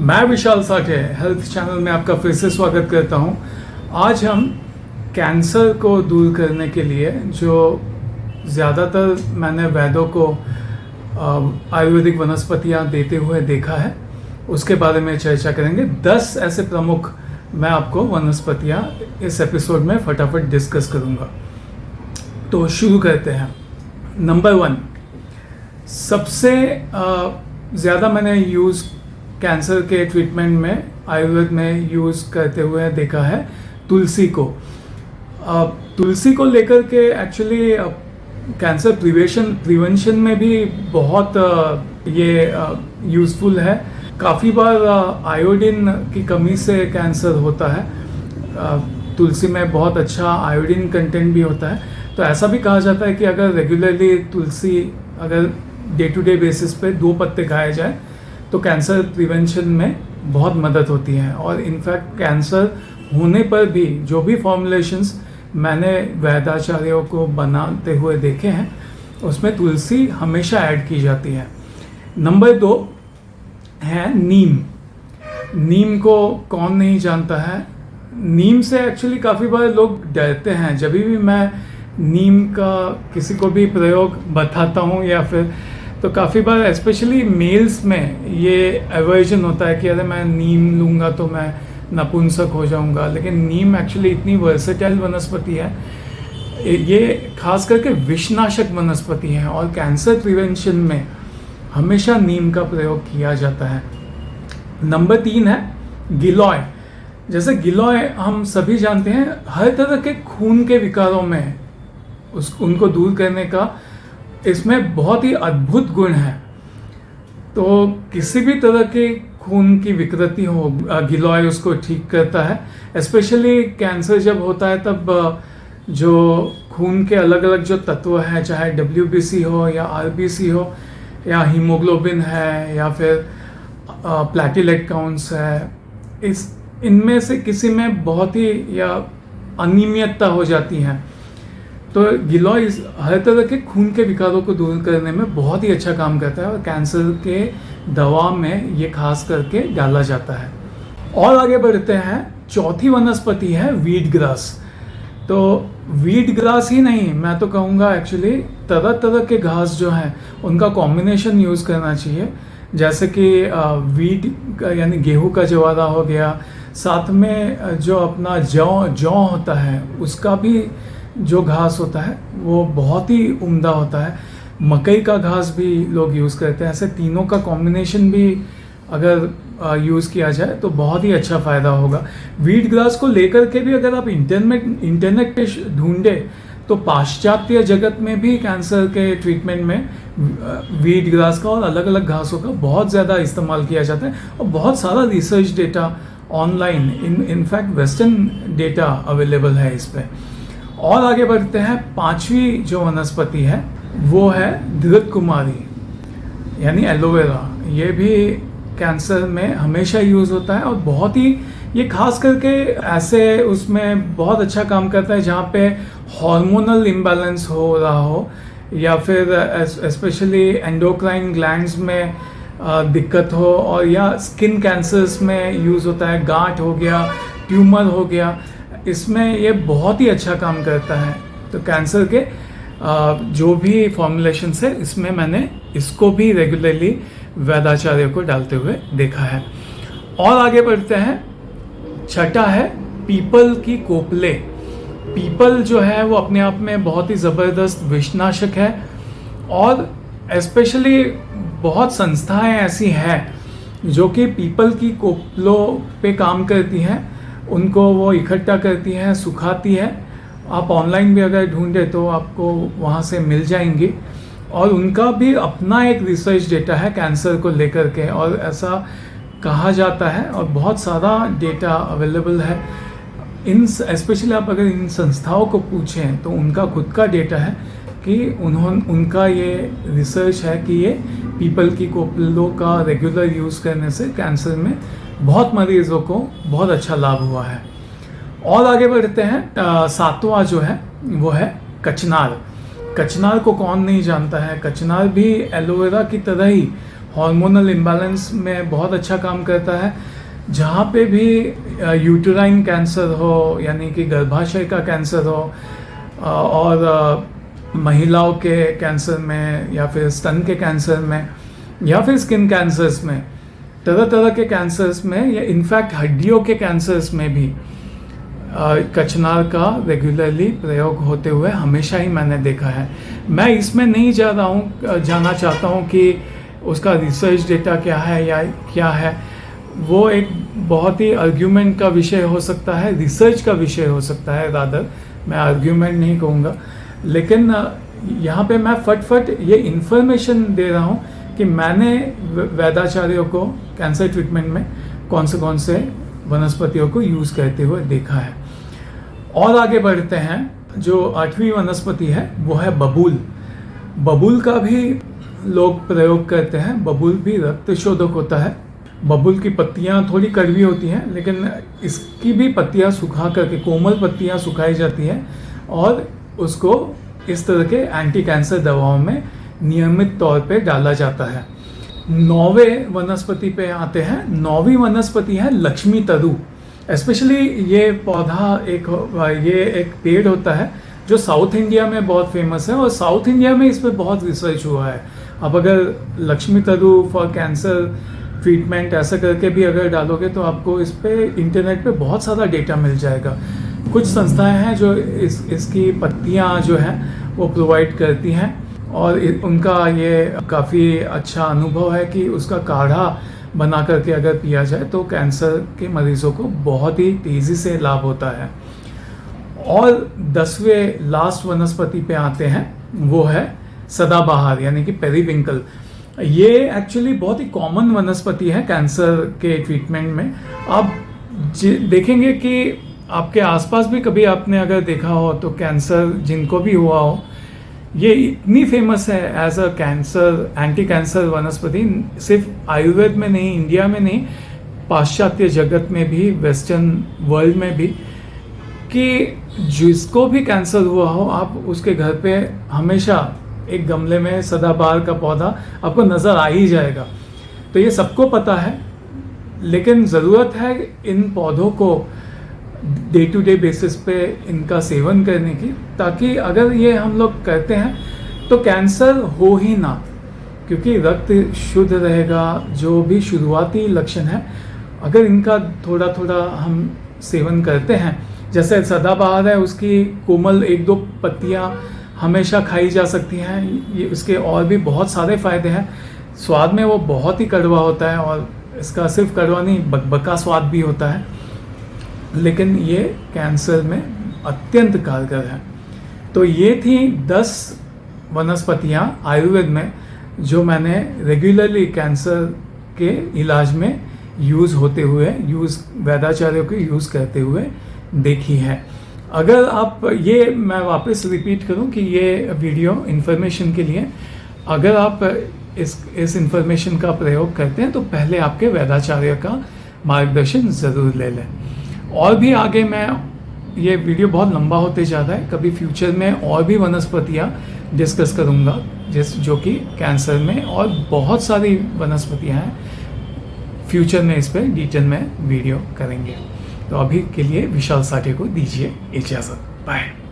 मैं विशाल Sathe health channel में आपका फिर से स्वागत करता हूं। आज हम कैंसर को दूर करने के लिए जो ज़्यादातर मैंने वैद्यों को आयुर्वेदिक वनस्पतियां देते हुए देखा है उसके बारे में चर्चा करेंगे। 10 ऐसे प्रमुख मैं आपको वनस्पतियां इस एपिसोड में फटाफट डिस्कस करूंगा। तो शुरू करते हैं। नंबर 1, सबसे ज़्यादा मैंने यूज़ कैंसर के ट्रीटमेंट में आयुर्वेद में यूज़ करते हुए देखा है तुलसी को। तुलसी को लेकर के एक्चुअली कैंसर प्रिवेंशन में भी बहुत ये यूज़फुल है। काफ़ी बार आयोडीन की कमी से कैंसर होता है। तुलसी में बहुत अच्छा आयोडीन कंटेंट भी होता है, तो ऐसा भी कहा जाता है कि अगर रेगुलरली तुलसी अगर डे टू डे बेसिस पे 2 पत्ते खाए जाए तो कैंसर प्रिवेंशन में बहुत मदद होती है। और इनफैक्ट कैंसर होने पर भी जो भी फॉर्मुलेशंस मैंने वैद्याचार्यों को बनाते हुए देखे हैं उसमें तुलसी हमेशा ऐड की जाती है। नंबर 2 है नीम। नीम को कौन नहीं जानता है। नीम से एक्चुअली काफ़ी बार लोग डरते हैं। जब भी मैं नीम का किसी को भी प्रयोग बताता हूँ या फिर तो काफ़ी बार स्पेशली मेल्स में ये एवर्जन होता है कि अरे मैं नीम लूँगा तो मैं नपुंसक हो जाऊँगा। लेकिन नीम एक्चुअली इतनी वर्सेटाइल वनस्पति है, ये खास करके विषनाशक वनस्पति है और कैंसर प्रिवेंशन में हमेशा नीम का प्रयोग किया जाता है। नंबर 3 है गिलोय। जैसे गिलोय हम सभी जानते हैं हर तरह के खून के विकारों में उनको दूर करने का इसमें बहुत ही अद्भुत गुण है। तो किसी भी तरह के खून की विकृति हो गिलोय उसको ठीक करता है। स्पेशली कैंसर जब होता है तब जो खून के अलग अलग जो तत्व हैं, चाहे WBC हो या RBC हो या हीमोग्लोबिन है या फिर प्लेटलेट काउंट्स है, इनमें से किसी में बहुत ही या अनियमितता हो जाती है तो गिलोय हर तरह के खून के विकारों को दूर करने में बहुत ही अच्छा काम करता है और कैंसर के दवा में ये खास करके डाला जाता है। और आगे बढ़ते हैं। चौथी वनस्पति है वीट ग्रास। तो वीट ग्रास ही नहीं, मैं तो कहूँगा एक्चुअली तरह तरह के घास जो हैं उनका कॉम्बिनेशन यूज़ करना चाहिए। जैसे कि वीट यानी गेहूं का ज्वारा हो गया, साथ में जो अपना जौ होता है उसका भी जो घास होता है वो बहुत ही उम्दा होता है। मकई का घास भी लोग यूज़ करते हैं। ऐसे तीनों का कॉम्बिनेशन भी अगर यूज़ किया जाए तो बहुत ही अच्छा फ़ायदा होगा। वीट ग्रास को लेकर के भी अगर आप इंटरनेट पे ढूंढे तो पाश्चात्य जगत में भी कैंसर के ट्रीटमेंट में वीट ग्रास का और अलग अलग घासों का बहुत ज़्यादा इस्तेमाल किया जाता है और बहुत सारा research data online in fact western data available है इस पर। और आगे बढ़ते हैं। 5वीं जो वनस्पति है वो है धृत कुमारी यानी एलोवेरा। ये भी कैंसर में हमेशा यूज़ होता है और बहुत ही ये खास करके ऐसे उसमें बहुत अच्छा काम करता है जहाँ पे हार्मोनल इम्बैलेंस हो रहा हो या फिर स्पेशली एंडोक्राइन ग्लैंड्स में दिक्कत हो और या स्किन कैंसर्स में यूज़ होता है। गांठ हो गया, ट्यूमर हो गया, इसमें ये बहुत ही अच्छा काम करता है। तो कैंसर के जो भी फॉर्मुलेशन है इसमें मैंने इसको भी रेगुलरली वैद्याचार्य को डालते हुए देखा है। और आगे बढ़ते हैं। छठा है पीपल की कोपले। पीपल जो है वो अपने आप में बहुत ही ज़बरदस्त विषनाशक है और स्पेशली बहुत संस्थाएं ऐसी हैं जो कि पीपल की कोपलों पे काम करती हैं। उनको वो इकट्ठा करती हैं, सुखाती है। आप ऑनलाइन भी अगर ढूंढे तो आपको वहाँ से मिल जाएंगी और उनका भी अपना एक रिसर्च डेटा है कैंसर को लेकर के और ऐसा कहा जाता है और बहुत सारा डेटा अवेलेबल है। स्पेशली आप अगर इन संस्थाओं को पूछें तो उनका खुद का डेटा है कि उनका ये रिसर्च है कि ये पीपल की कोपलों का रेगुलर यूज़ करने से कैंसर में बहुत मरीजों को बहुत अच्छा लाभ हुआ है। और आगे बढ़ते हैं। 7वां जो है वो है कचनार। कचनार को कौन नहीं जानता है। कचनार भी एलोवेरा की तरह ही हार्मोनल इम्बैलेंस में बहुत अच्छा काम करता है। जहाँ पे भी यूटेराइन कैंसर हो, यानी कि गर्भाशय का कैंसर हो, और महिलाओं के कैंसर में, या फिर स्तन के कैंसर में, या फिर स्किन कैंसर्स में, तरह तरह के कैंसर्स में, या इनफैक्ट हड्डियों के कैंसर्स में भी कचनार का रेगुलरली प्रयोग होते हुए हमेशा ही मैंने देखा है। मैं इसमें नहीं जाना चाहता हूँ कि उसका रिसर्च डेटा क्या है या क्या है। वो एक बहुत ही आर्ग्यूमेंट का विषय हो सकता है, रिसर्च का विषय हो सकता है रादर, मैं आर्ग्यूमेंट नहीं कहूँगा। लेकिन यहाँ पे मैं फट ये इन्फॉर्मेशन दे रहा हूँ कि मैंने वैद्याचार्यों को कैंसर ट्रीटमेंट में कौन से वनस्पतियों को यूज़ करते हुए देखा है। और आगे बढ़ते हैं। जो 8वीं वनस्पति है वो है बबूल। बबूल का भी लोग प्रयोग करते हैं। बबूल भी रक्त शोधक होता है। बबूल की पत्तियां थोड़ी कड़वी होती हैं, लेकिन इसकी भी पत्तियां सुखा करके, कोमल पत्तियां सुखाई जाती हैं और उसको इस तरह के एंटी कैंसर दवाओं में नियमित तौर पे डाला जाता है। 9वें वनस्पति पे आते हैं। 9वीं वनस्पति है लक्ष्मी तरु। स्पेशली ये पौधा ये एक पेड़ होता है जो साउथ इंडिया में बहुत फेमस है, और साउथ इंडिया में इस पर बहुत रिसर्च हुआ है। अब अगर लक्ष्मी तरु फॉर कैंसर ट्रीटमेंट ऐसा करके भी अगर डालोगे तो आपको इस पे इंटरनेट पे बहुत सारा डेटा मिल जाएगा। कुछ संस्थाएं हैं जो इसकी पत्तियां जो हैं वो प्रोवाइड करती हैं, और उनका ये काफ़ी अच्छा अनुभव है कि उसका काढ़ा बना करके अगर पिया जाए तो कैंसर के मरीजों को बहुत ही तेज़ी से लाभ होता है। और 10वें लास्ट वनस्पति पे आते हैं, वो है सदाबहार यानी कि पेरीविंकल। ये एक्चुअली बहुत ही कॉमन वनस्पति है कैंसर के ट्रीटमेंट में। आप देखेंगे कि आपके आसपास भी कभी आपने अगर देखा हो तो कैंसर जिनको भी हुआ हो, ये इतनी फेमस है as a cancer anti cancer वनस्पति, सिर्फ आयुर्वेद में नहीं, इंडिया में नहीं, पाश्चात्य जगत में भी, वेस्टर्न वर्ल्ड में भी, कि जिसको भी कैंसर हुआ हो आप उसके घर पे हमेशा एक गमले में सदाबहार का पौधा आपको नज़र आ ही जाएगा। तो ये सबको पता है, लेकिन ज़रूरत है इन पौधों को डे टू डे बेसिस पे इनका सेवन करने की, ताकि अगर ये हम लोग करते हैं तो कैंसर हो ही ना, क्योंकि रक्त शुद्ध रहेगा। जो भी शुरुआती लक्षण है अगर इनका थोड़ा थोड़ा हम सेवन करते हैं, जैसे सदाबहार है उसकी कोमल 1-2 पत्तियां हमेशा खाई जा सकती हैं। ये उसके और भी बहुत सारे फ़ायदे हैं। स्वाद में वो बहुत ही कड़वा होता है, और इसका सिर्फ कड़वा नहीं बकबका स्वाद भी होता है, लेकिन ये कैंसर में अत्यंत कारगर है। तो ये थी 10 वनस्पतियाँ आयुर्वेद में जो मैंने रेगुलरली कैंसर के इलाज में यूज़ होते हुए, वैद्याचार्यों को यूज़ करते हुए देखी है। अगर आप ये, मैं वापस रिपीट करूं कि ये वीडियो इन्फॉर्मेशन के लिए, अगर आप इस इन्फॉर्मेशन का प्रयोग करते हैं तो पहले आपके वैद्याचार्य का मार्गदर्शन ज़रूर ले लें। और भी आगे मैं, ये वीडियो बहुत लंबा होते जा रहा है, कभी फ्यूचर में और भी वनस्पतियाँ डिस्कस करूँगा जो कि कैंसर में, और बहुत सारी वनस्पतियाँ हैं, फ्यूचर में इस पर डिटेल में वीडियो करेंगे। तो अभी के लिए विशाल साठे को दीजिए इजाज़त। बाय।